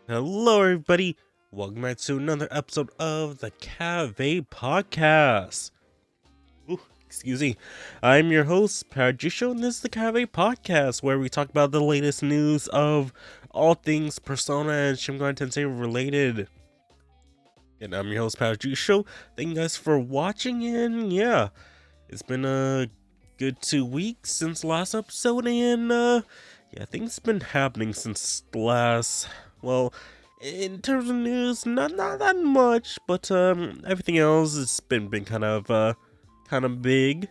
Hello, everybody. Welcome back to another episode of the Cafe Podcast. Ooh, excuse me. I'm your host, Parajusho, and this is the Cafe Podcast, where we talk about the latest news of all things Persona and Shin Megami Tensei related. And I'm your host, Parajusho. Thank you guys for watching, and yeah, it's been a good 2 weeks since last episode, and yeah, things been happening since last. Well, in terms of news, not that much, but everything else has been kind of big.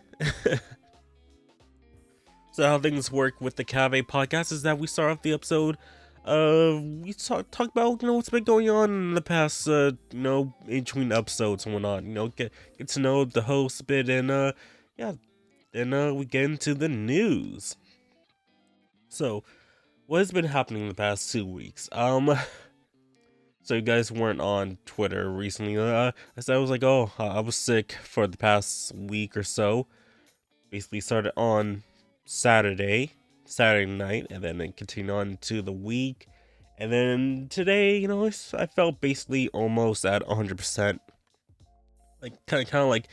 So how things work with the Cave podcast is that we start off the episode. We talk about what's been going on in the past in between episodes and whatnot. Get to know the host a bit, and yeah, then we get into the news. So what has been happening in the past 2 weeks? So you guys weren't on Twitter recently. I was like, oh, I was sick for the past week or so. Basically started on Saturday night, and then it continued on to the week. And then today, I felt basically almost at 100%. Like, kind of like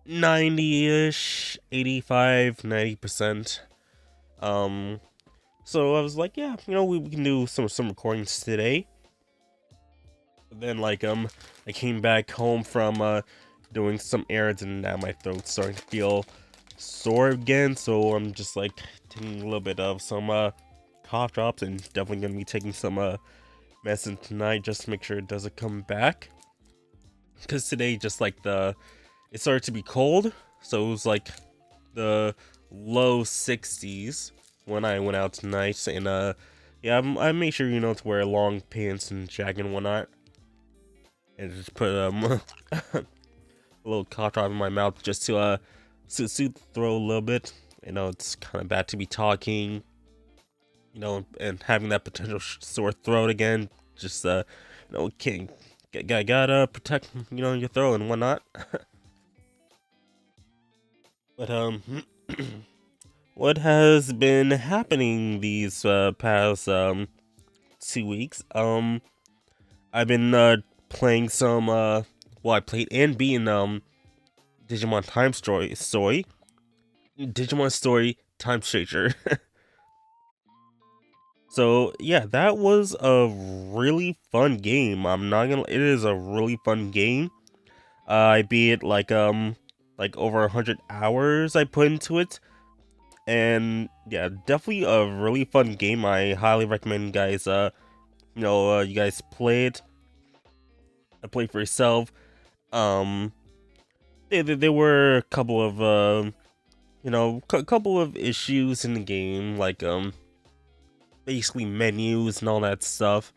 90-ish, 85, 90%. So I was like, yeah, we can do some recordings today. Then I came back home from doing some errands, and now my throat's starting to feel sore again, so I'm just like taking a little bit of some cough drops, and definitely gonna be taking some medicine tonight just to make sure it doesn't come back, because today just like it started to be cold, so it was like the low 60s when I went out tonight, and yeah, I made sure to wear long pants and jacket and whatnot, and just put a little cough drop in my mouth just to soothe the throat a little bit. It's kind of bad to be talking, and having that potential sore throat again. Just can't gotta protect your throat and whatnot. But what has been happening these past 2 weeks? I've been playing some I played and being Digimon Digimon Story Time Stranger. So yeah, that was a really fun game. I'm not gonna. It is a really fun game. I beat it like over 100 hours I put into it, and yeah, definitely a really fun game. I highly recommend you guys. You guys play it. Play for yourself. Um, there were a couple of couple of issues in the game, like basically menus and all that stuff,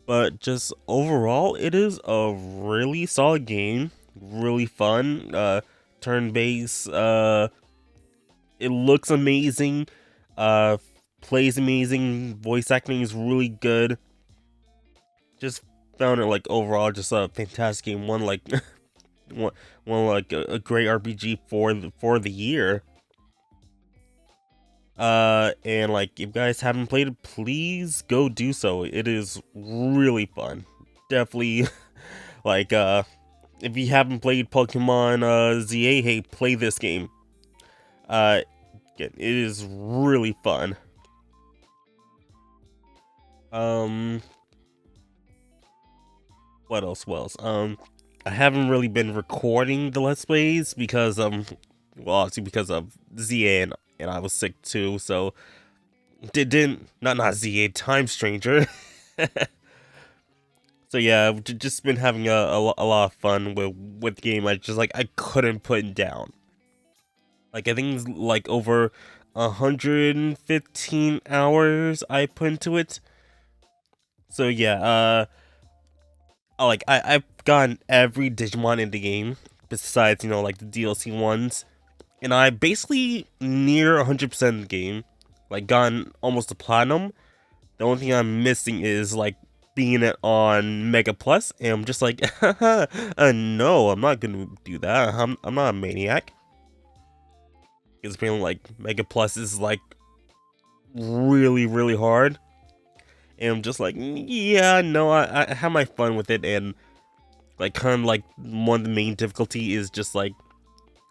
but just overall it is a really solid game, really fun, turn-based, it looks amazing, uh plays amazing, voice acting is really good. Just found it like overall just a fantastic game. One like one like a great RPG for the year. And like, if you guys haven't played it, please go do so. It is really fun. Definitely, like, if you haven't played Pokemon ZA, hey, play this game. Again, it is really fun. Um, what else? I haven't really been recording the Let's Plays because obviously because of ZA, and I was sick too, so didn't not ZA, Time Stranger. So yeah, I've just been having a lot of fun with the game. I couldn't put it down. Like, I think it's like over 115 hours I put into it. So yeah, I've gotten every Digimon in the game besides like the DLC ones, and I basically near 100% of the game, like gotten almost to platinum. The only thing I'm missing is like being it on Mega Plus, and I'm just like, no, I'm not gonna do that. I'm not a maniac. It's feeling like Mega Plus is like really hard, and I'm just like, yeah, no, I have my fun with it, and like kind of like one of the main difficulty is just like,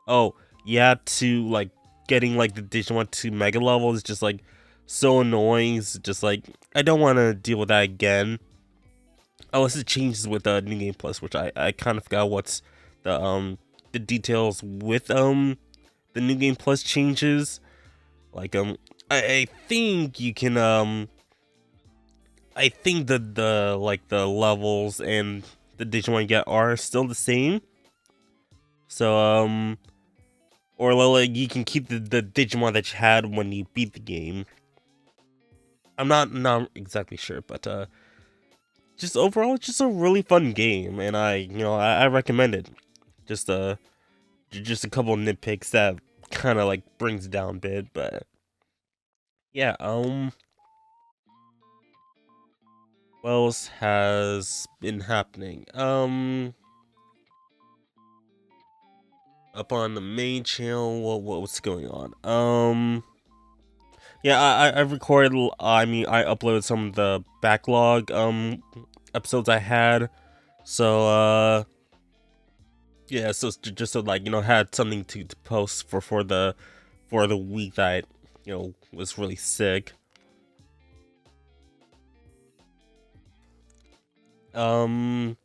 oh yeah, to like getting like the Digimon to mega level is just like so annoying. It's just like I don't want to deal with that again. Unless it changes with New Game Plus, which I kind of forgot what's the details with the New Game Plus changes. Like I think you can I think the like the levels and the Digimon you get are still the same. So or like you can keep the Digimon that you had when you beat the game. I'm not exactly sure, but just overall, just a really fun game, and I recommend it. Just just a couple nitpicks that kind of like brings it down a bit, but yeah. What else has been happening? Up on the main channel, what's going on? Yeah, I've recorded. I mean, I uploaded some of the backlog episodes I had. So yeah, so just so like had something to post for the week that was really sick. Um,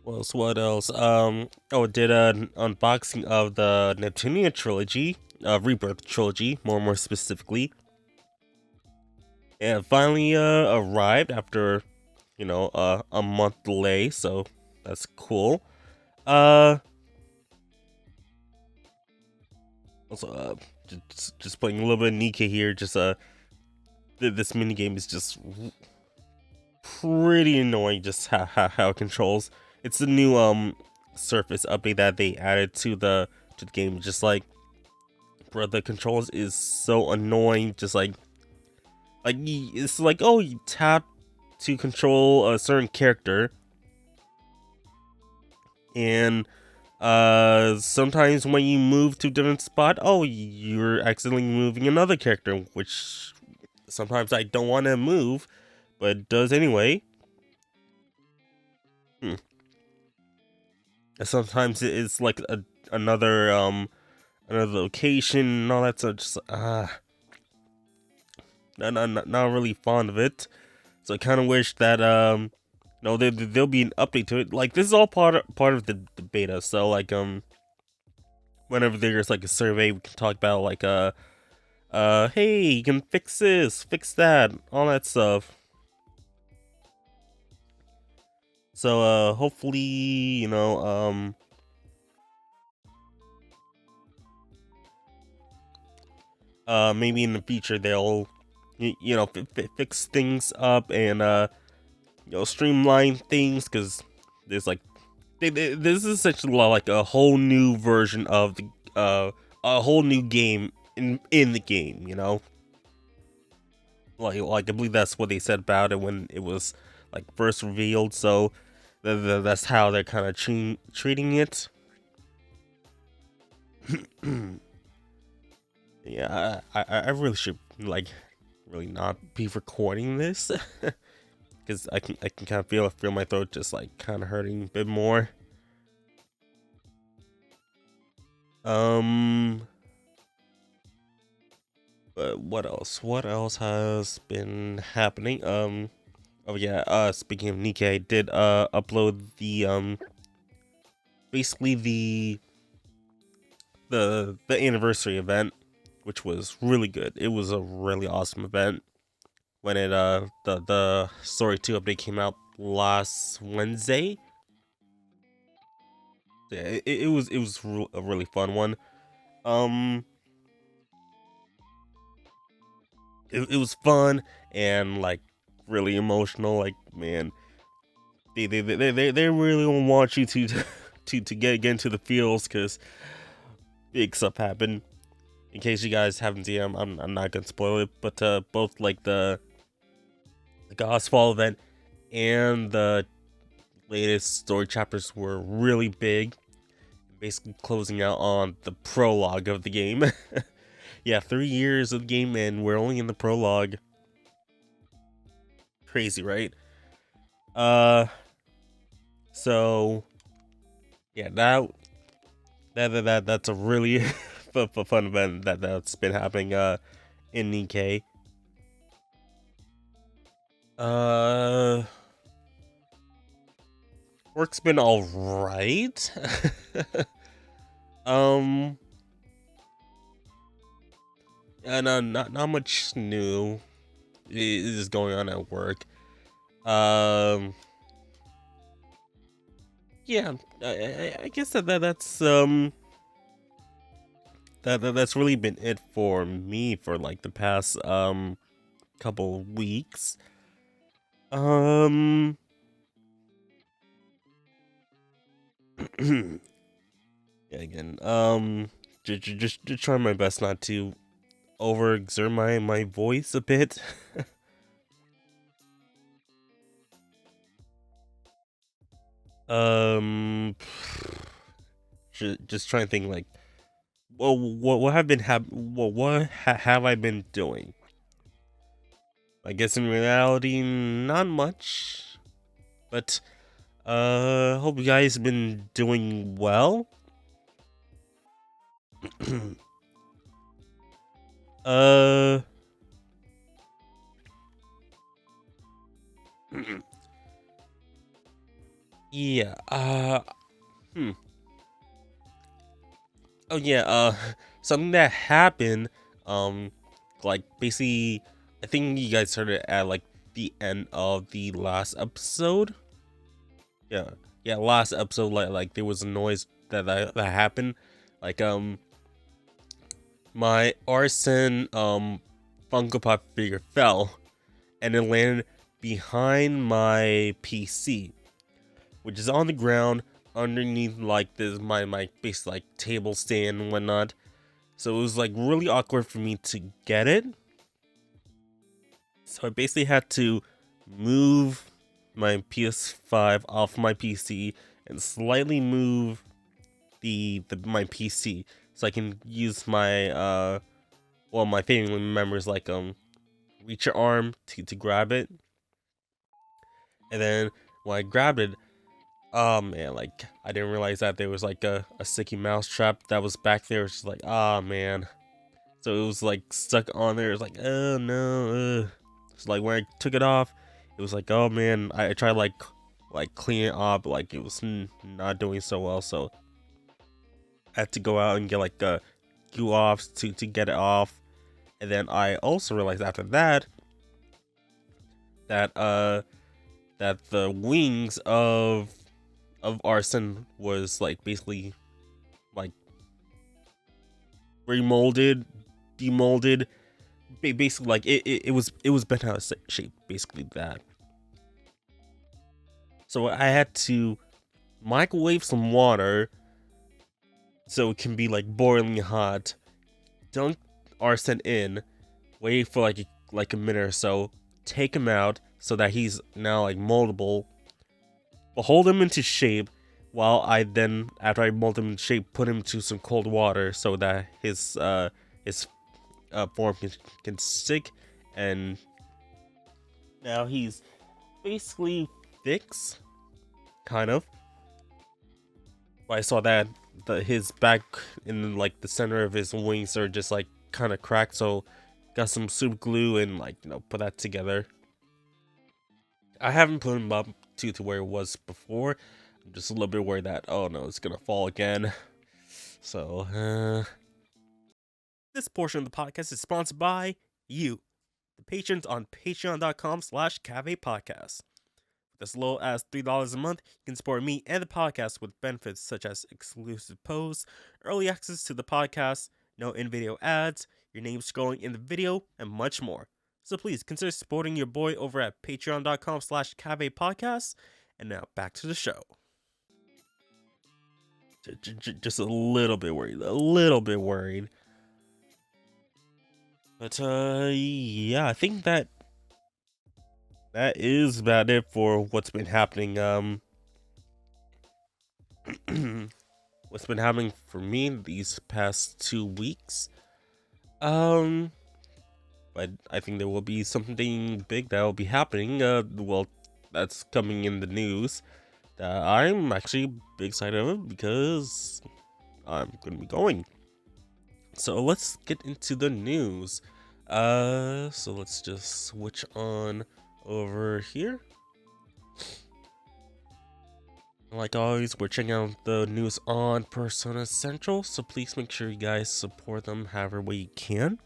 what else? Oh, did an unboxing of the Neptunia trilogy, Rebirth trilogy, more specifically, and it finally arrived after a month delay. So that's cool. Uh, Also, just playing a little bit of Nika here. Just this mini game is just pretty annoying. Just how it controls. It's the new Surface update that they added to the game. Just like, bro, the controls is so annoying. Just like it's like, oh, you tap to control a certain character, and sometimes when you move to a different spot, oh, you're accidentally moving another character, which sometimes I don't want to move, but it does anyway. And sometimes it's like another location and all that, so just not really fond of it. So I kind of wish that no, there'll be an update to it. Like, this is all part of the beta, so like whenever there's like a survey, we can talk about like hey, you can fix this, fix that, all that stuff. So hopefully, maybe in the future they'll fix things up and streamline things, because there's like this is essentially like a whole new version of the a whole new game in the game, like I believe that's what they said about it when it was like first revealed. So that's how they're kind of treating it. Yeah, I really should like really not be recording this because I can kind of feel my throat just like kind of hurting a bit more. Um, but what else? What else has been happening? Oh yeah. Speaking of Nikkei, I did upload the basically the anniversary event, which was really good. It was a really awesome event when the Story 2 update came out last Wednesday. Yeah, it was a really fun one. Um, it was fun and like really emotional. Like, man, they really want you to to get into the feels, because big stuff happened. In case you guys haven't seen, I'm not gonna spoil it, but both like the Godfall event and the latest story chapters were really big, basically closing out on the prologue of the game. Yeah, 3 years of the game and we're only in the prologue. Crazy, right? Uh, so yeah, that's a really fun event that's been happening in Nikkei. Uh, Work's been all right. um, no, not much new is going on at work. Um, yeah, I guess that's really been it for me for like the past couple weeks. Um, yeah, again, just trying my best not to overexert my voice a bit. um, just trying to think like, well, what have I been doing? I guess in reality, not much. But hope you guys have been doing well. uh, yeah. Hmm. Oh yeah. Something that happened. Um, like basically, I think you guys heard it at like the end of the last episode. Yeah, yeah. Last episode, like there was a noise that happened. Like my arson Funko Pop figure fell and it landed behind my PC, which is on the ground underneath like this my base like table stand and whatnot. So it was like really awkward for me to get it. So I basically had to move my PS5 off my PC and slightly move the my PC so I can use my my family members like reach your arm to grab it. And then when I grabbed it, oh man, like I didn't realize that there was like a sticky mouse trap that was back there. It's just like, ah man. So it was like stuck on there. It was like, oh no. So like when I took it off, it was like, oh man. I tried like clean it up, like it was not doing so well. So I had to go out and get like glue offs to get it off. And then I also realized after that that that the wings of arson was like basically like remolded, demolded, basically like it was bent out of shape, basically that. So I had to microwave some water so it can be like boiling hot, dunk arson in, wait for like a minute or so, take him out so that he's now like moldable, but hold him into shape while I then, after I mold him into shape, put him to some cold water so that his form can stick, and now he's basically fixed, kind of. But I saw that his back in like the center of his wings are just like kind of cracked, so got some super glue and like put that together. I haven't put him up to where it was before. I'm just a little bit worried that, oh no, it's gonna fall again. So this portion of the podcast is sponsored by you, the patrons on patreon.com/cavepodcast. With as low as $3 a month, you can support me and the podcast with benefits such as exclusive posts, early access to the podcast, no in-video ads, your name scrolling in the video, and much more. So please consider supporting your boy over at patreon.com/cavepodcast. And now back to the show. Just a little bit worried. A little bit worried. But yeah, I think that is about it for what's been happening. What's been happening for me these past 2 weeks. Um, but I think there will be something big that will be happening. Well, that's coming in the news that I'm actually big excited of because I'm gonna be going. So let's get into the news. So let's just switch on over here. Like always, we're checking out the news on Persona Central, so please make sure you guys support them however way you can.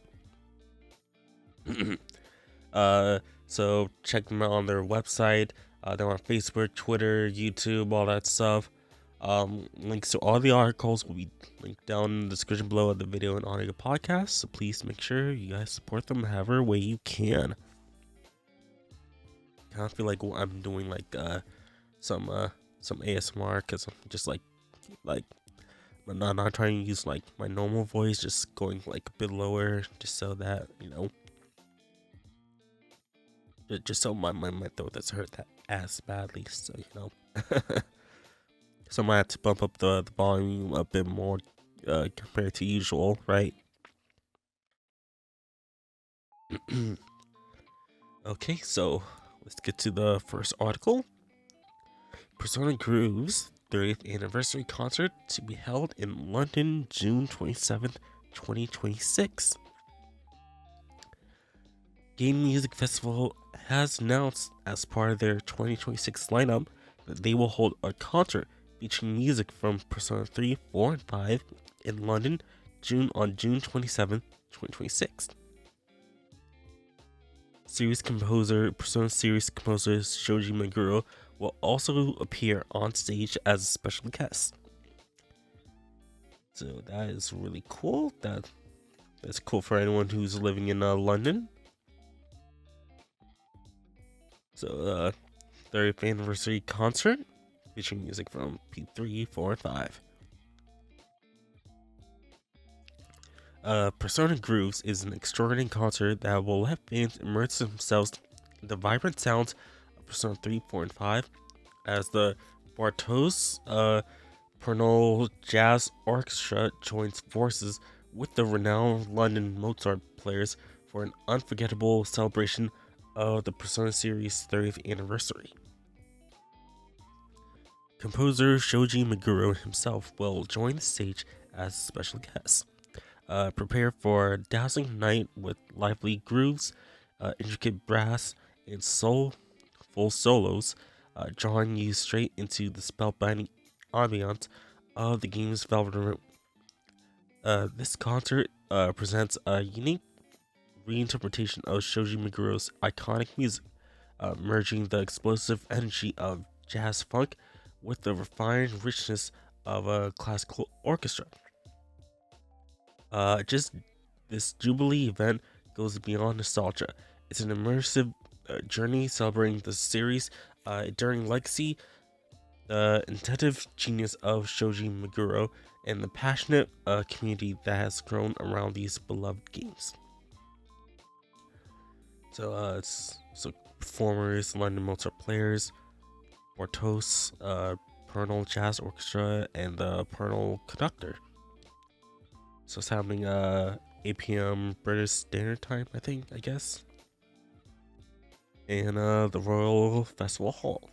So check them out on their website. They're on Facebook, Twitter, YouTube, all that stuff. Links to all the articles will be linked down in the description below of the video and audio podcast. So please make sure you guys support them however way you can. I kind of feel like I'm doing like some ASMR because I'm just like I'm not trying to use like my normal voice, just going like a bit lower, just so that just so my throat doesn't hurt that as badly. So so I might have to bump up the volume a bit more compared to usual, right? Okay, so let's get to the first article. Persona Groove's 30th anniversary concert to be held in London, June 27th, 2026. Game Music Festival has announced as part of their 2026 lineup that they will hold a concert featuring music from Persona 3, 4, and 5 in London on June 27th, 2026. Persona series composer Shoji Meguro will also appear on stage as a special guest. So that is really cool. That's cool for anyone who's living in London. So 30th anniversary concert featuring music from P3, 4, and 5. Persona Grooves is an extraordinary concert that will let fans immerse themselves in the vibrant sounds of Persona 3, 4, and 5 as the Bartos Pernol Jazz Orchestra joins forces with the renowned London Mozart players for an unforgettable celebration of the Persona series' 30th anniversary. Composer Shoji Meguro himself will join the stage as a special guest. Prepare for a dazzling night with lively grooves, intricate brass, and soulful solos, drawing you straight into the spellbinding ambiance of the game's velvet room. This concert presents a unique reinterpretation of Shoji Meguro's iconic music, merging the explosive energy of jazz funk with the refined richness of a classical orchestra. Just this Jubilee event goes beyond nostalgia. It's an immersive journey celebrating the series' enduring legacy, the inventive genius of Shoji Meguro, and the passionate community that has grown around these beloved games. So, performers, London Mozart players, Bartos, Pernol Jazz Orchestra, and the Pernol Conductor. So it's happening 8 p.m. British Standard Time, I guess. And the Royal Festival Hall.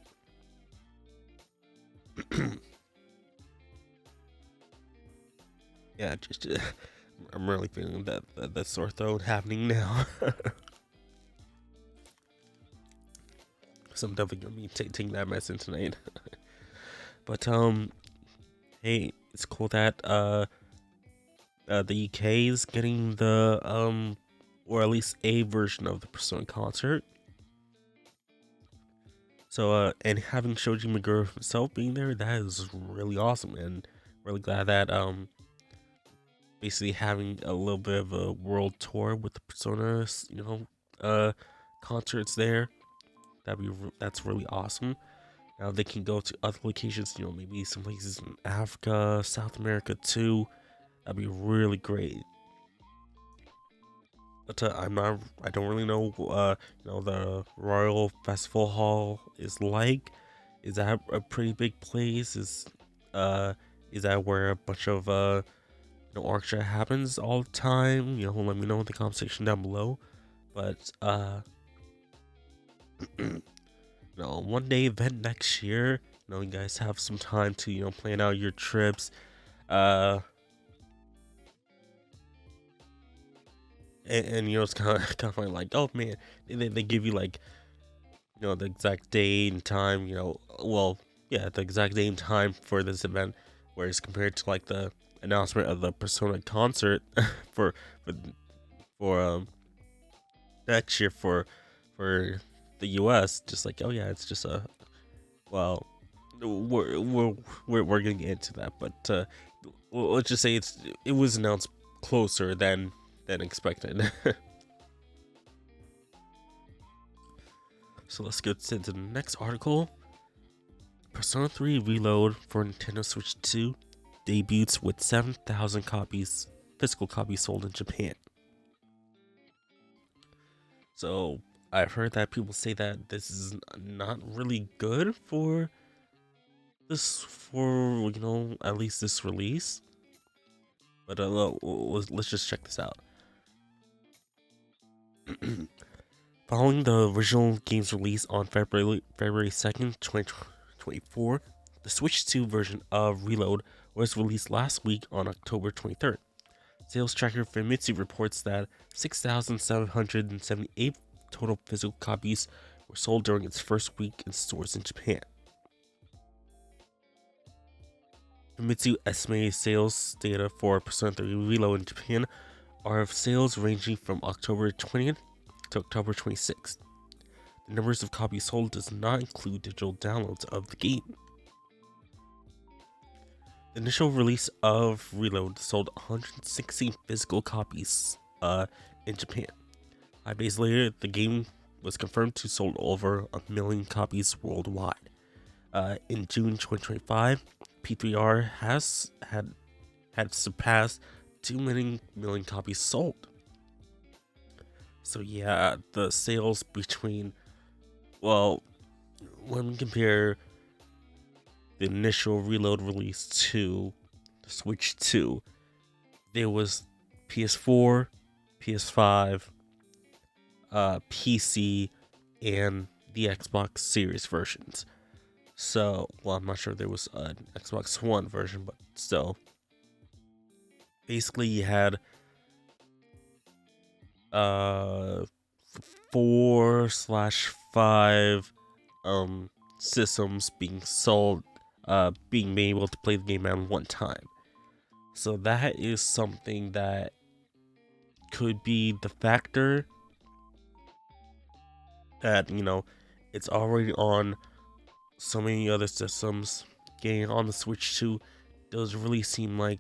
Yeah, I'm really feeling that sore throat happening now. So I'm definitely gonna be taking that medicine tonight. But hey, it's cool that the UK is getting the or at least a version of the Persona concert. So and having Shoji Meguro himself being there, that is really awesome, and really glad that basically having a little bit of a world tour with the Persona concerts there. That's really awesome. Now they can go to other locations, maybe some places in Africa, South America too. That'd be really great. But I don't really know, the Royal Festival Hall is like. Is that a pretty big place? Is that where a bunch of orchestra happens all the time? Let me know in the comment section down below. But one day event next year. You guys have some time to plan out your trips. Uh, and it's kind of like, oh man, they give you like the exact date and time. Well, yeah, the exact date and time for this event, whereas compared to like the announcement of the Persona concert for for, for next year for the U.S. Just like, oh yeah, it's just a well, we're gonna get into that, but let's just say it was announced closer than expected. So let's get into the next article. Persona 3 Reload for Nintendo Switch 2 debuts with 7,000 physical copies sold in Japan. So I've heard that people say that this is not really good for at least this release. But let's just check this out. Following the original game's release on February 2nd, 2024, the Switch 2 version of Reload was released last week on October 23rd. Sales tracker Famitsu reports that 6,778 total physical copies were sold during its first week in stores in Japan. Famitsu estimated sales data for Persona 3 Reload in Japan are of sales ranging from October 20th to October 26th. The numbers of copies sold does not include digital downloads of the game. The initial release of Reload sold 116 physical copies in Japan. 5 days later, the game was confirmed to sold over 1 million copies worldwide. In June 2025, P3R had surpassed 2 million copies sold. So yeah, the sales between, when we compare the initial Reload release to the Switch 2, there was PS4, PS5, PC, and the Xbox Series versions. So, I'm not sure there was an Xbox One version, but still. Basically, you had 4/5 systems being sold, being able to play the game at one time. So that is something that could be the factor that it's already on so many other systems. Getting on the Switch 2 does really seem like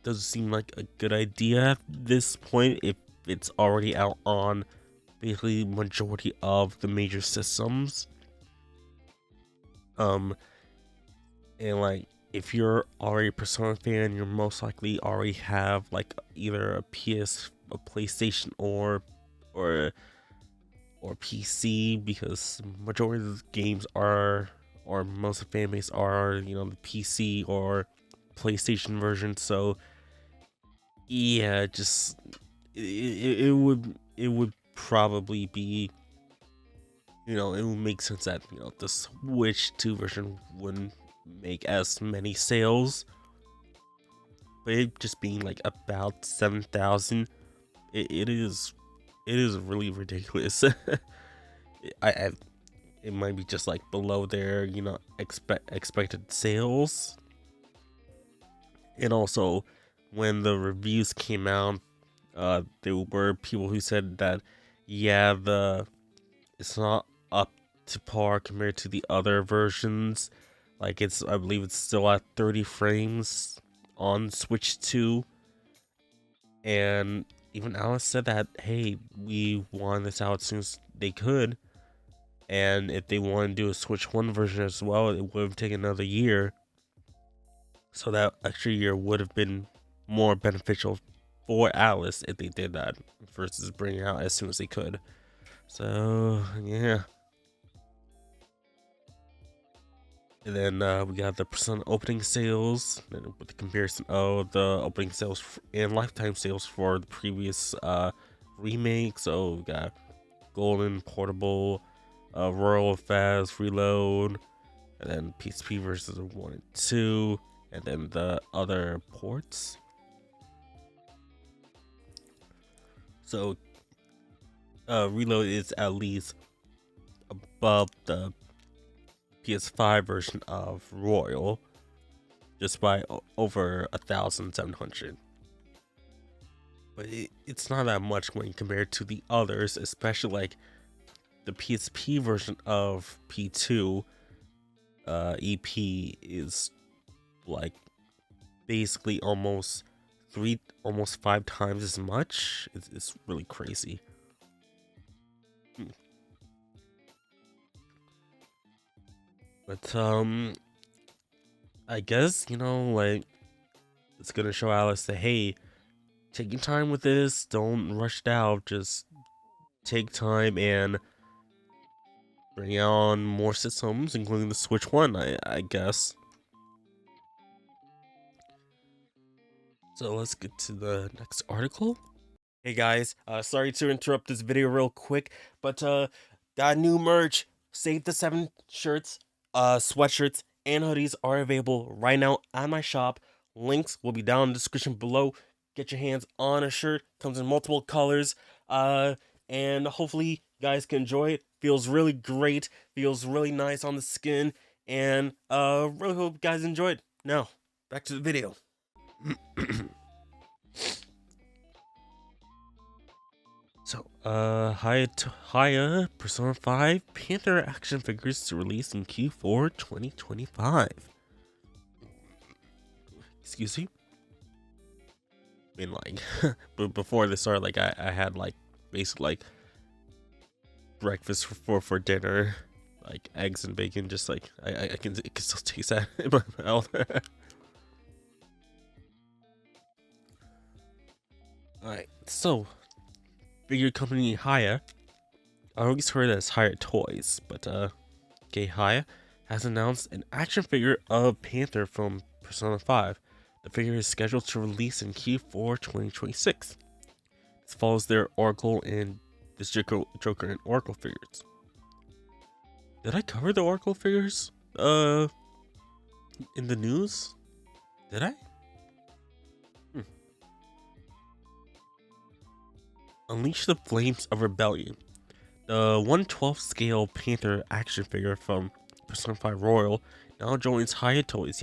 doesn't seem like a good idea at this point if it's already out on basically majority of the major systems. And like, if you're already a Persona fan, you're most likely already have like either a PlayStation or PC, because majority of the games or most of the fan base are the PC or PlayStation version. So yeah, just it would probably be, it would make sense that the Switch 2 version wouldn't make as many sales, but it just being like about 7,000, it is really ridiculous. I it might be just like below their expected sales. And also, when the reviews came out, there were people who said that it's not up to par compared to the other versions. Like, I believe it's still at 30 frames on Switch 2. And even Alice said that, hey, we want this out as soon as they could. And if they want to do a Switch 1 version as well, it would have taken another year. So that extra year would have been more beneficial for Alice if they did that versus bringing it out as soon as they could. So, yeah. And then we got the percent opening sales, and with the comparison of the opening sales and lifetime sales for the previous remake. So we got Golden, Portable, Royal Fast, Reload, and then PSP versus 1 and 2, and then the other ports. So Reload is at least above the PS5 version of Royal, just by over 1,700. But it's not that much when compared to the others, especially like the PSP version of P2 EP is like basically almost almost 5 times as much. It's really crazy. But I guess, like, it's gonna show Alice that, hey, take your time with this, don't rush it out, just take time and bring on more systems, including the Switch One, I guess. So let's get to the next article. Hey guys, sorry to interrupt this video real quick, but got new merch. Save the 7 shirts, sweatshirts, and hoodies are available right now at my shop. Links will be down in the description below. Get your hands on a shirt. Comes in multiple colors. And hopefully you guys can enjoy it. Feels really great. Feels really nice on the skin. And really hope you guys enjoy it. Now, back to the video. So, Haya Persona 5 Panther action figures to release in Q4 2025. Excuse me? I mean, like, but before this started, like, I had, like, basically, like, breakfast for dinner, like, eggs and bacon, just, like, I can still taste that in my mouth. Alright, so, figure company Haya, I always heard as Haya Toys, but, Haya has announced an action figure of Panther from Persona 5. The figure is scheduled to release in Q4 2026. This follows their Oracle and this Joker and Oracle figures. Did I cover the Oracle figures in the news? Did I? Unleash the Flames of Rebellion. The 1/12 scale Panther action figure from Persona 5 Royal now joins Haya Toys,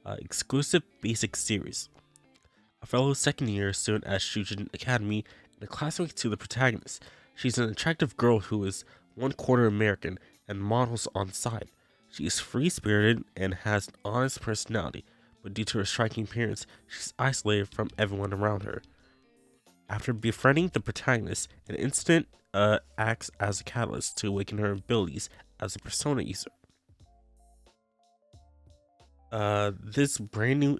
exclusive basic series. A fellow second year student at Shujin Academy and a classmate to the protagonist, she's an attractive girl who is 1/4 American and models on the side. She is free spirited and has an honest personality, but due to her striking appearance, she's isolated from everyone around her. After befriending the protagonist, an incident acts as a catalyst to awaken her abilities as a Persona user. This brand new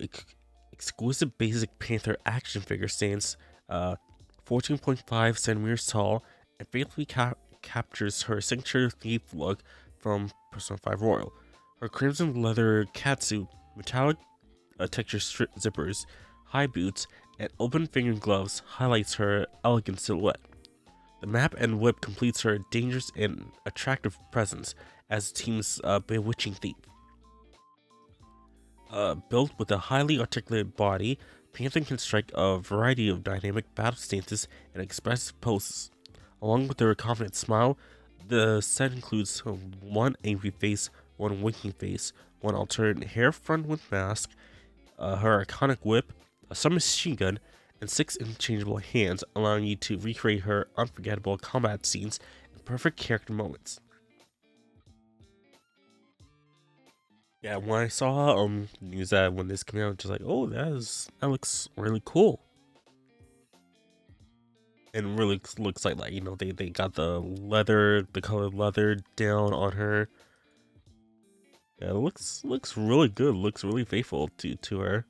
exclusive basic Panther action figure stands 14.5 centimeters tall and faithfully captures her signature thief look from Persona 5 Royal. Her crimson leather catsuit, metallic texture zippers, high boots, and open fingered gloves highlights her elegant silhouette. The map and whip completes her dangerous and attractive presence as the team's bewitching thief. Built with a highly articulated body, Panther can strike a variety of dynamic battle stances and expressive poses. Along with her confident smile, the set includes one angry face, one winking face, one alternate hair front with mask, her iconic whip, a submachine gun, and 6 interchangeable hands, allowing you to recreate her unforgettable combat scenes and perfect character moments. Yeah, when I saw news that when this came out, just like, oh, that looks really cool, and really looks like they got the colored leather down on her. Yeah, it looks really good. Looks really faithful to her.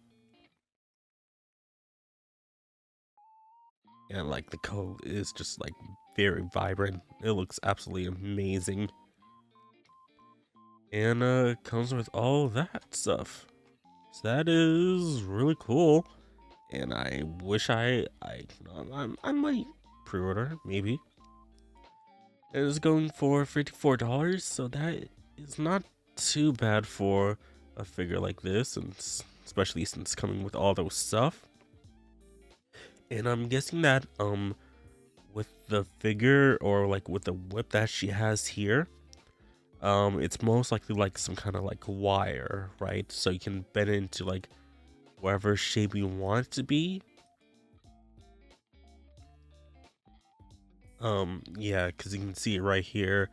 And like the color is just like very vibrant. It looks absolutely amazing. and comes with all that stuff. So that is really cool, and I wish I might pre-order maybe. It is going for $54, so that is not too bad for a figure like this, and especially since coming with all those stuff. And I'm guessing that with the figure or like with the whip that she has here, it's most likely like some kind of like wire, right? So you can bend it into like whatever shape you want it to be. Yeah, because you can see it right here.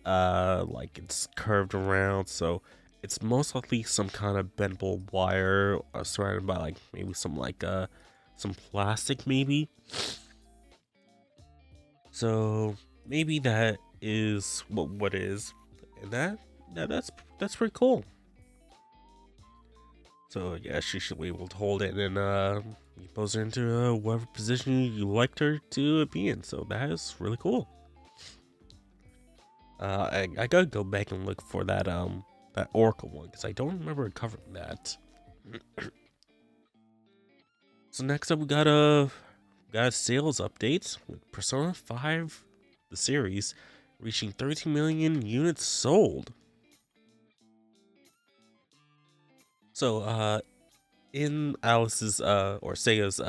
Like it's curved around, so it's most likely some kind of bendable wire surrounded by like maybe some plastic maybe. So maybe that is what it is, and that's pretty cool. So yeah, she should be able to hold it, and you pose her into whatever position you liked her to be in. So that is really cool. I gotta go back and look for that Oracle one because I don't remember covering that. So next up, we got a sales update with Persona 5, the series, reaching 13 million units sold. So in Alice's or Sega's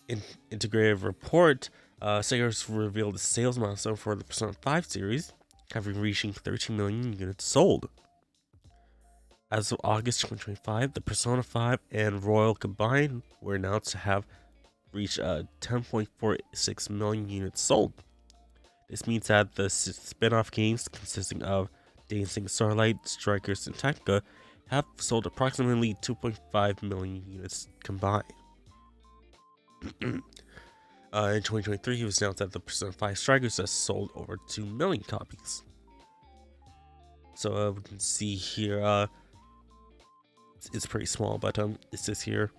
in, integrative report, Sega's revealed the sales milestone for the Persona 5 series, having reaching 13 million units sold. As of August 2025, the Persona 5 and Royal combined were announced to have reached 10.46 million units sold. This means that the spin-off games consisting of Dancing Starlight, Strikers, and Tactica have sold approximately 2.5 million units combined. In 2023, it was announced that the Persona 5 Strikers has sold over 2 million copies. So we can see here, it's pretty small, but it says here,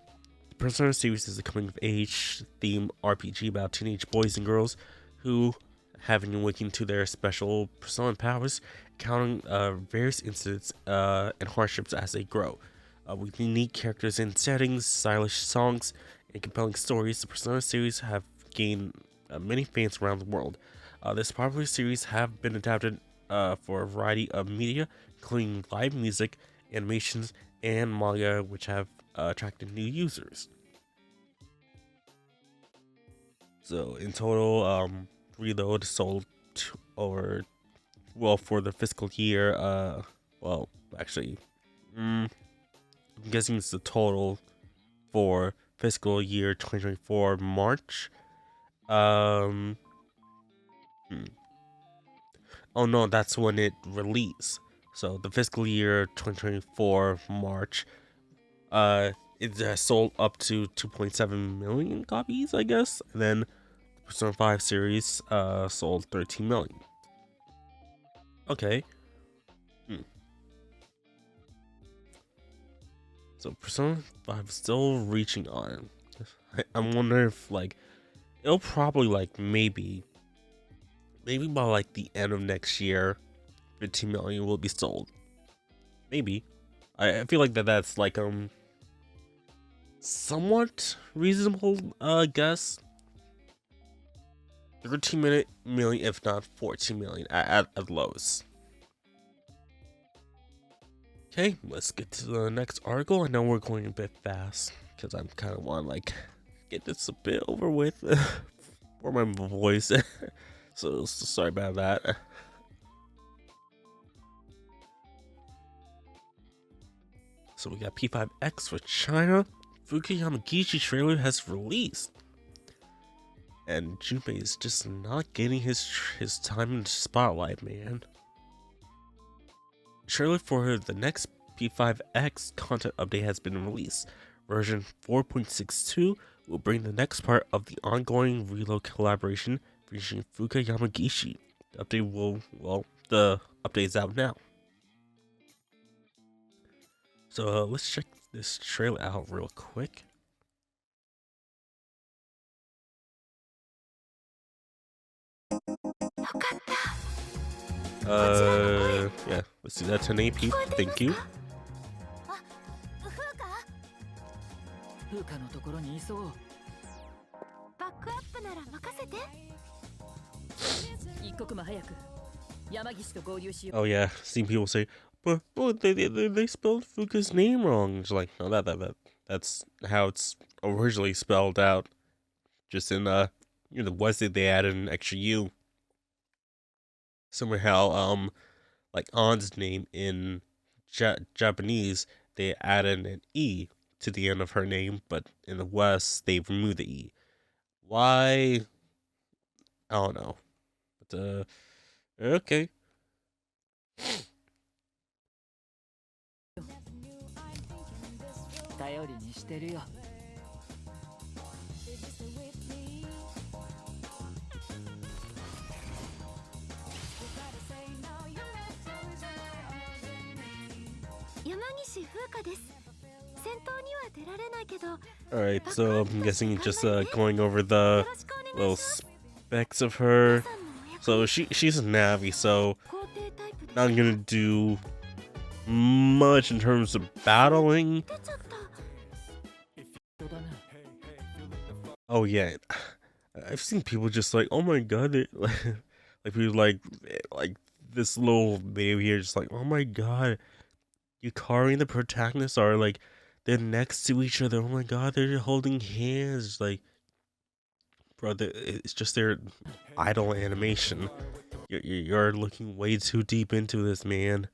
the Persona series is a coming-of-age theme RPG about teenage boys and girls who, having awakened to their special Persona powers, encountering various incidents and hardships as they grow. With unique characters and settings, stylish songs, and compelling stories, the Persona series have gained many fans around the world. This popular series have been adapted for a variety of media, including live music, animations, and manga, which have attracted new users. So in total, Reload sold over, well, for the fiscal year, well, actually, I'm guessing it's the total for fiscal year 2024 March. Um, hmm. Oh no, that's when it released. So the fiscal year 2024 March, it has sold up to 2.7 million copies, I guess. And then Persona 5 series, sold 13 million. Okay. Hmm. So Persona 5 is still reaching on. I'm wondering if like it'll probably like maybe by like the end of next year, 15 million will be sold. Maybe. I feel like that's like somewhat reasonable guess. 13 million, if not 14 million at lowest. Okay, let's get to the next article. I know we're going a bit fast because I'm kind of want to like get this a bit over with for my voice. So sorry about that. So we got P5X for China. Fuka Yamagishi trailer has released. And Junpei is just not getting his time in the spotlight, man. Trailer for the next P5X content update has been released. Version 4.62 will bring the next part of the ongoing Reload collaboration featuring Fuka Yamagishi. The update is out now. So let's check this trailer out real quick. Yeah. Let's see that 10 AP. Thank you. 風花のところにいそう。バックアップなら任せて。一刻も早く山岸と合流しよう。 Oh yeah, seen people say, but oh, they spelled Fuka's name wrong. It's like, no, that's how it's originally spelled out. Just in the West, they added an extra U. Somehow, like An's name in Japanese, they added an E to the end of her name, but in the West, they removed the E. Why? I don't know. But, okay. 頼りにしてるよ。山岸風花です。戦闘には出られないけど。Alright, so I'm guessing just going over the little specs of her. So she's a Navi, so not gonna do much in terms of battling. Oh yeah, I've seen people just like, oh my god, like people like this little video here, just like, oh my god, Yukari and the protagonist are like, they're next to each other. Oh my god, they're holding hands. Like, bro, it's just their idle animation. You're looking way too deep into this, man.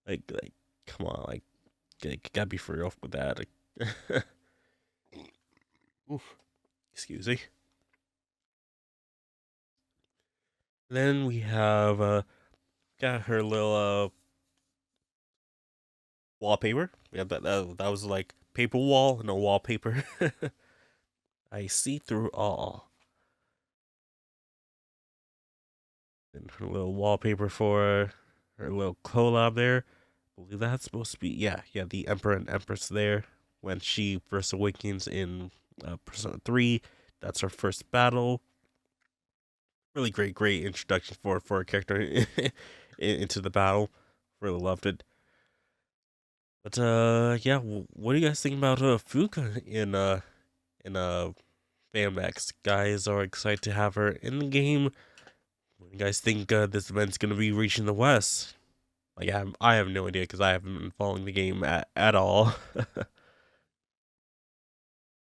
Like, come on, like, gotta be for real with that. Like, oof, excuse me. Then we have got her little wallpaper. Yeah, that was like paper wall, no wallpaper. I see through all. And her little wallpaper for her little collab there. I believe that's supposed to be yeah, the Emperor and Empress there when she first awakens in Persona 3. That's her first battle. Really great introduction for a character into the battle. Really loved it. But yeah, what do you guys think about Fuka in FanMax? Guys are excited to have her in the game. What do you guys think this event's gonna be reaching the West? Like I have no idea because I haven't been following the game at all.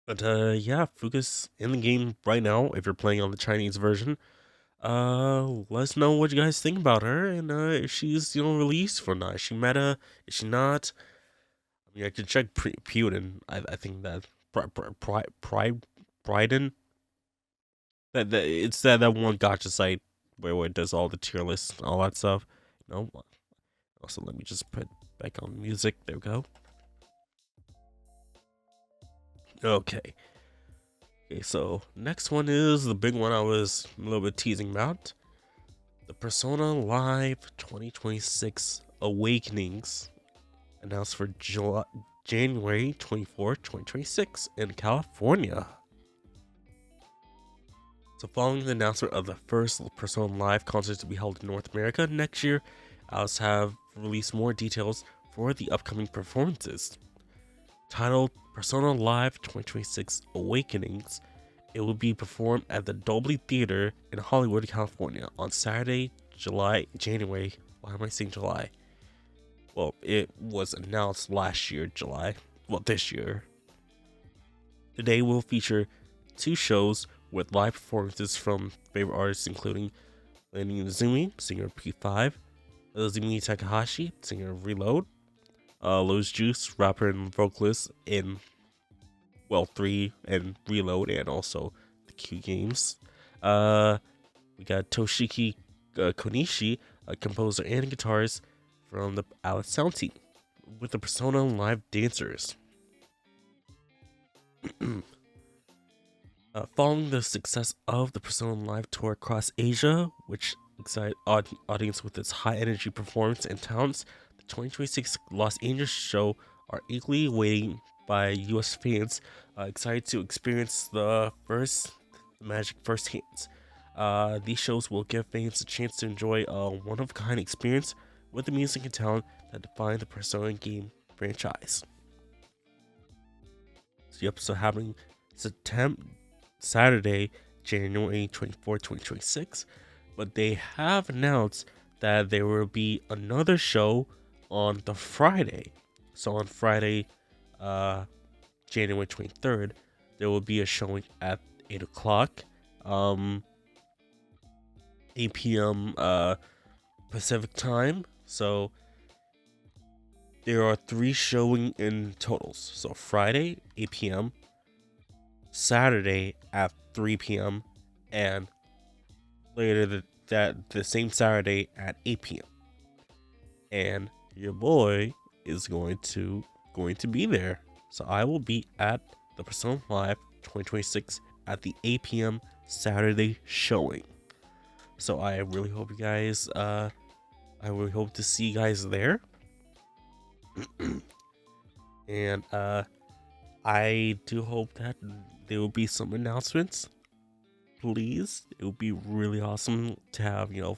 But yeah, Fuka's in the game right now. If you're playing on the Chinese version, let us know what you guys think about her and if she's released or not. Is she meta? Is she not? I mean, I could check Putin. I think that Bryden. That it's that one gotcha site where it does all the tier lists and all that stuff. No. Also, let me just put back on music. There we go. Okay. Okay, so next one is the big one I was a little bit teasing about. The Persona Live 2026 Awakenings announced for January 24, 2026 in California. So following the announcement of the first Persona Live concert to be held in North America next year, Alice have released more details for the upcoming performances. Titled Persona Live 2026 Awakenings, it will be performed at the Dolby Theater in Hollywood, California on Saturday, January. Why am I saying July? Well, it was announced last year, July. Well, this year. The day will feature 2 shows with live performances from favorite artists including Lani Izumi, singer of P5, Izumi Takahashi, singer of Reload, Lowe's Juice, rapper and vocalist in 3 and Reload, and also the Q games. We got Toshiki Konishi, a composer and guitarist from the Alice Sound team, with the Persona Live dancers. Following the success of the Persona Live tour across Asia, which excited audience with its high energy performance and talents, the 2026 Los Angeles show are eagerly awaited by US fans excited to experience the magic firsthand. These shows will give fans a chance to enjoy a one-of-a-kind experience with the music and talent that define the Persona game franchise. So the episode happening Saturday, January 24, 2026. But they have announced that there will be another show on the Friday. So on Friday, January 23rd, there will be a showing at 8 o'clock, 8 p.m. Pacific time. So there are 3 showing in totals. So Friday, 8 p.m., Saturday at 3 p.m., and later the same Saturday at 8 p.m. And your boy is going to be there. So I will be at the Persona 5 2026 at the 8 p.m. Saturday showing. So I really hope you guys I really hope to see you guys there. And I do hope that there will be some announcements. Please, it would be really awesome to have, the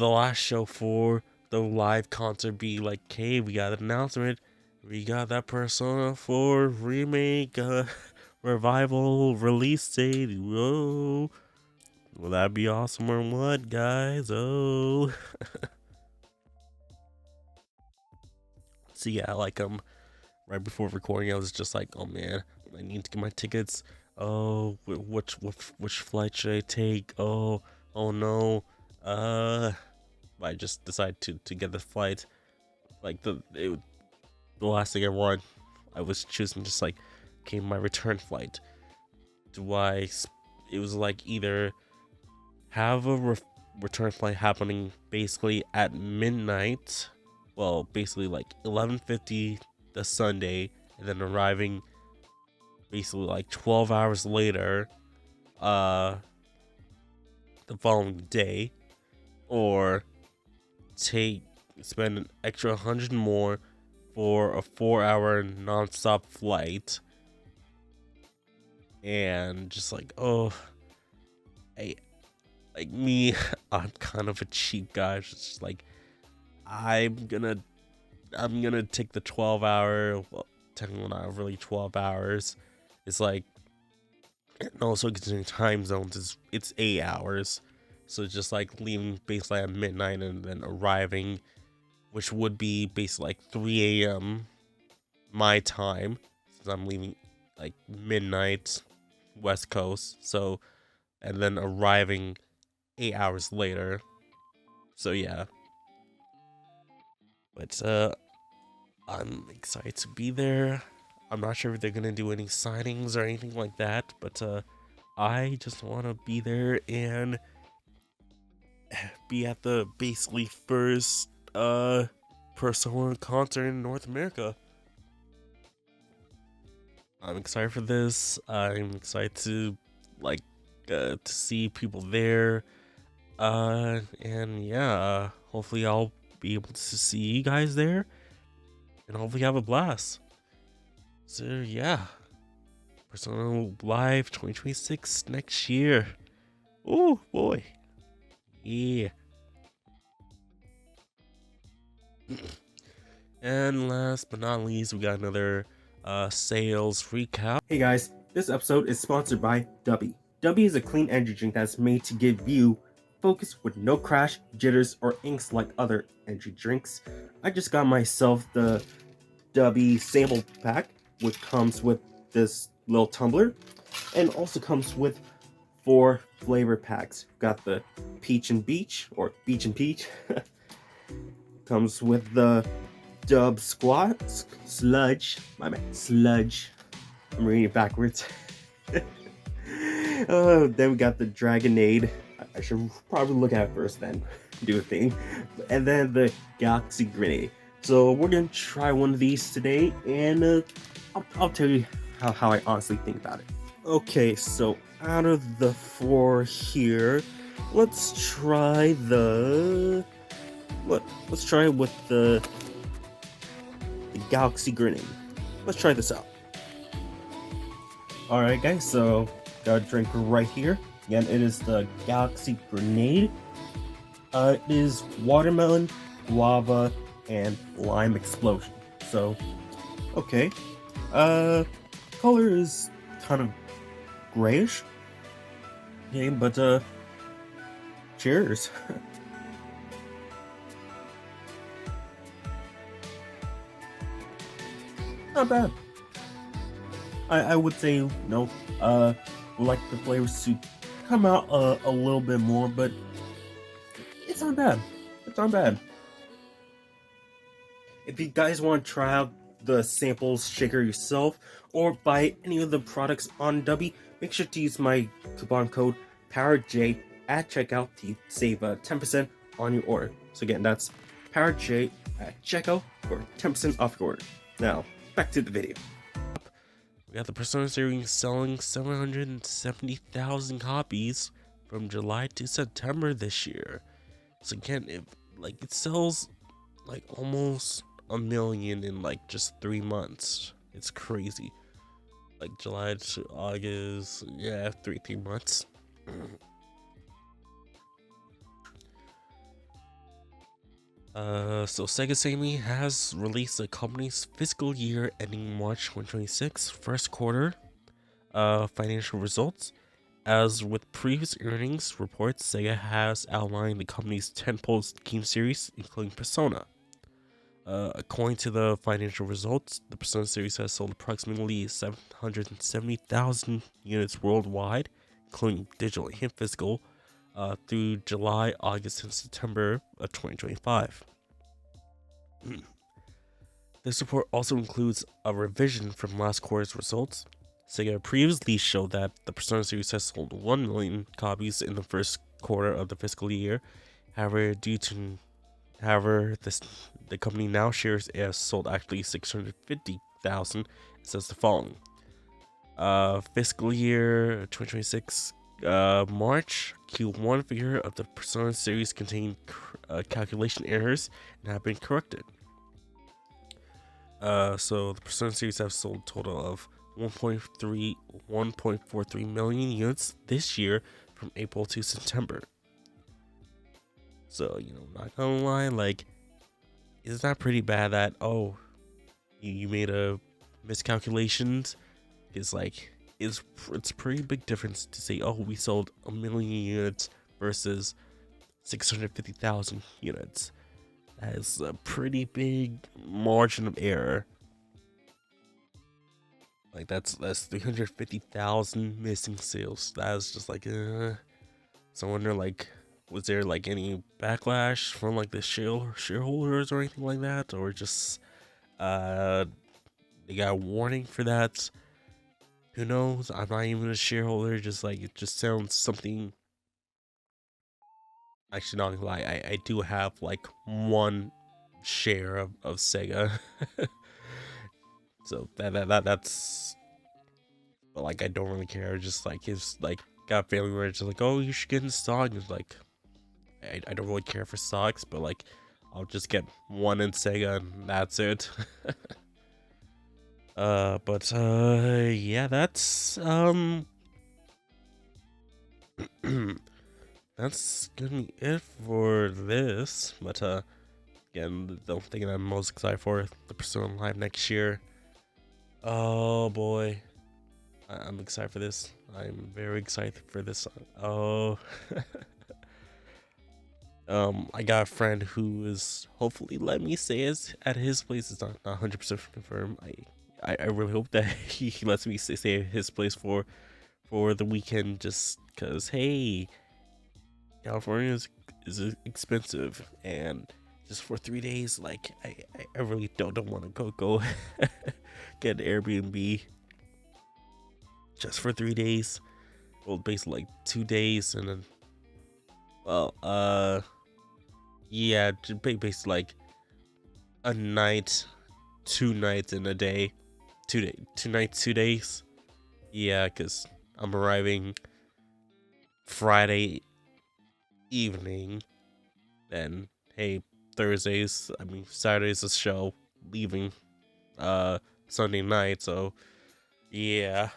last show for the live concert be like, hey, we got an announcement. We got that Persona 4 remake, revival release date. Whoa. Will that be awesome or what, guys? Oh. So yeah, right before recording, I was just like, oh man, I need to get my tickets. Oh, which flight should I take? Oh no. I just decided to get the flight. Like the last thing I was choosing just like, okay, my return flight. It was like either have a return flight happening basically at midnight. Well, basically like 11:50 the Sunday, and then arriving basically like 12 hours later, the following day, or spend an extra 100 more for a 4-hour non-stop flight. And just like, oh, like me, I'm kind of a cheap guy. It's just like, I'm gonna take the 12-hour, well, technically not really 12 hours. It's like, and also considering time zones, it's 8 hours. So it's just like leaving basically at midnight and then arriving, which would be basically like 3 a.m. my time, since I'm leaving like midnight West Coast. So, and then arriving 8 hours later. So yeah. But I'm excited to be there. I'm not sure if they're gonna do any signings or anything like that, but I just want to be there and be at the basically first Persona concert in North America. I'm excited for this. I'm excited to to see people there. And yeah, hopefully I'll be able to see you guys there and hopefully have a blast. So yeah, Persona Live 2026 next year. Oh boy, yeah. And last but not least, we got another sales recap. Hey guys, this episode is sponsored by Dubby. Dubby is a clean energy drink that's made to give you focus with no crash, jitters, or inks like other energy drinks. I just got myself the Dubby sample pack, which comes with this little tumbler, and also comes with 4 flavor packs. Got the Peach and Beach, or Beach and Peach. Comes with the Dub Sludge. My bad, Sludge. I'm reading it backwards. Then we got the Dragonade. I should probably look at it first, then do a thing. And then the Galaxy Grenade. So we're gonna try one of these today, and I'll tell you how I honestly think about it. Okay, so out of the 4 here, let's try let's try with the Galaxy Grenade. Let's try this out. Alright guys, so got a drink right here. Again, it is the Galaxy Grenade. It is watermelon, guava, and lime explosion. So, okay. Color is kind of grayish. Okay, but cheers. Not bad. I would say like the flavors to come out a little bit more, but it's not bad. It's not bad. If you guys want to try out the samples shaker yourself or buy any of the products on Dubby, make sure to use my coupon code PowerJ at checkout to save 10% on your order. So again, that's PowerJ at checkout for 10% off your order. Now, back to the video. We got the Persona series selling 770,000 copies from July to September this year. So again, it sells like almost a million in like just 3 months. It's crazy. Like July to August, yeah, three months. So Sega Sammy has released the company's fiscal year ending March 2026 first quarter financial results. As with previous earnings reports, Sega has outlined the company's tentpole game series, including Persona. According to the financial results, the Persona series has sold approximately 770,000 units worldwide, including digital and physical, through July, August, and September of 2025. This report also includes a revision from last quarter's results. Sega previously showed that the Persona series has sold 1 million copies in the first quarter of the fiscal year. However, the company now shares it has sold actually 650,000 and says the following. Fiscal year 2026 March Q1 figure of the Persona series contained calculation errors and have been corrected. So the Persona series have sold a total of 1.43 million units this year from April to September. So, not gonna lie, like, is that pretty bad that, you made a miscalculations? It's like, it's a pretty big difference to say, we sold 1 million units versus 650,000 units. That is a pretty big margin of error. Like, that's 350,000 missing sales. That is just like, so I wonder, like, was there like any backlash from like the shareholders or anything like that, or just they got a warning for that? Who knows? I'm not even a shareholder. Just like, it just sounds something. Actually, not gonna lie, I do have like one share of Sega. So that's, but like, I don't really care. Just like, it's like got a feeling where it's just like, you should get in stock. It's like, I don't really care for stocks, but like, I'll just get one in Sega and that's it. Yeah, that's that's gonna be it for this. But again, the thing that I'm most excited for, the Persona Live next year. Oh boy, I'm excited for this. I'm very excited for this. Oh. I got a friend who is hopefully let me say is at his place. It's not 100% confirmed. I really hope that he lets me stay at his place for the weekend, just because, hey, California is expensive, and just for 3 days, like, I really don't want to go get an Airbnb just for 3 days. Well, basically like 2 days, and then, well, yeah, basically like a night, 2 nights in a day, 2 nights, 2 days. Yeah, because I'm arriving Friday evening, then hey, Saturday's a show, leaving Sunday night. So yeah,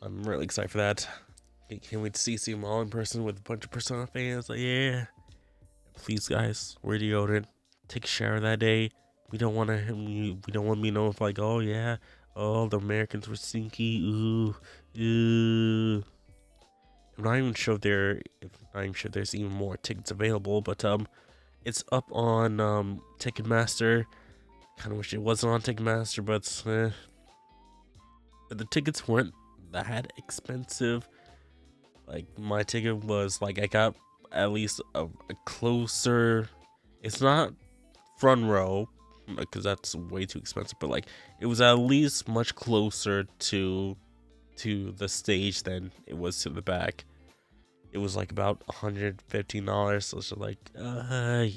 I'm really excited for that. Can't wait to see them all in person with a bunch of Persona fans. Like, yeah. Please, guys, we're the Odin. Take a shower that day. We don't want to be known for like, oh yeah, oh the Americans were stinky. Ooh, ooh. I'm not even sure there's even more tickets available, but it's up on Ticketmaster. Kind of wish it wasn't on Ticketmaster, but the tickets weren't that expensive. Like my ticket was like I got at least a closer. It's not front row because that's way too expensive, but like it was at least much closer to the stage than it was to the back. It was like about $115. So it's just like, yeah,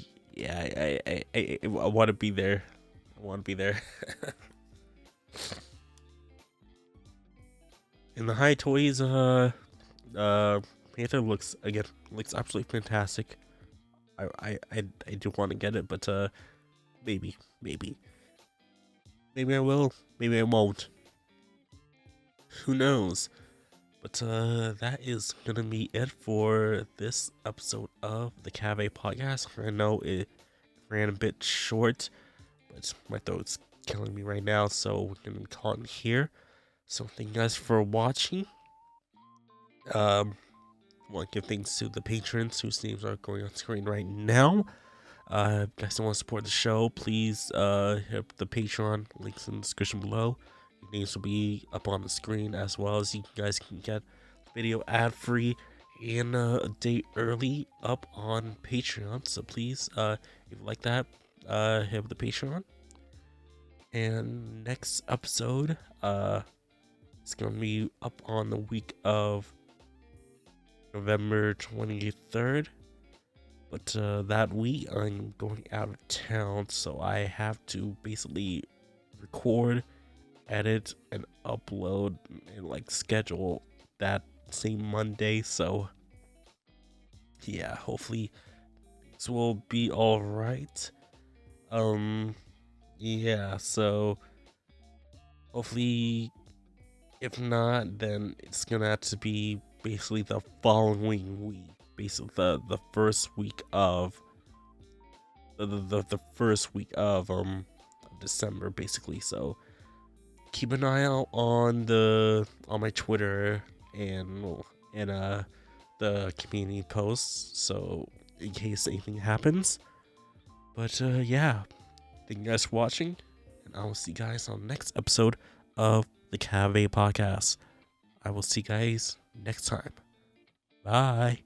I want to be there. I want to be there. And the High Toys, Panther looks absolutely fantastic. I do want to get it, but maybe I will, maybe I won't. Who knows? But that is gonna be it for this episode of the Cave podcast. I know it ran a bit short, but my throat's killing me right now, so we're gonna call it here. So thank you guys for watching. I want to give thanks to the patrons whose names are going on screen right now. If you guys don't want to support the show, please hit the Patreon links in the description below. Your names will be up on the screen, as well as you guys can get video ad free and a day early up on Patreon. So please, if you like that, hit the Patreon. And next episode, it's gonna be up on the week of November 23rd. But that week I'm going out of town, so I have to basically record, edit, and upload and like schedule that same Monday. So yeah, hopefully this will be all right. Yeah, so hopefully, if not, then it's gonna have to be basically the following week. Basically the first week of the first week of December, basically. So keep an eye out on my Twitter and the community posts, so in case anything happens. But yeah, thank you guys for watching, and I will see you guys on the next episode of the Cave podcast. I will see you guys next time. Bye.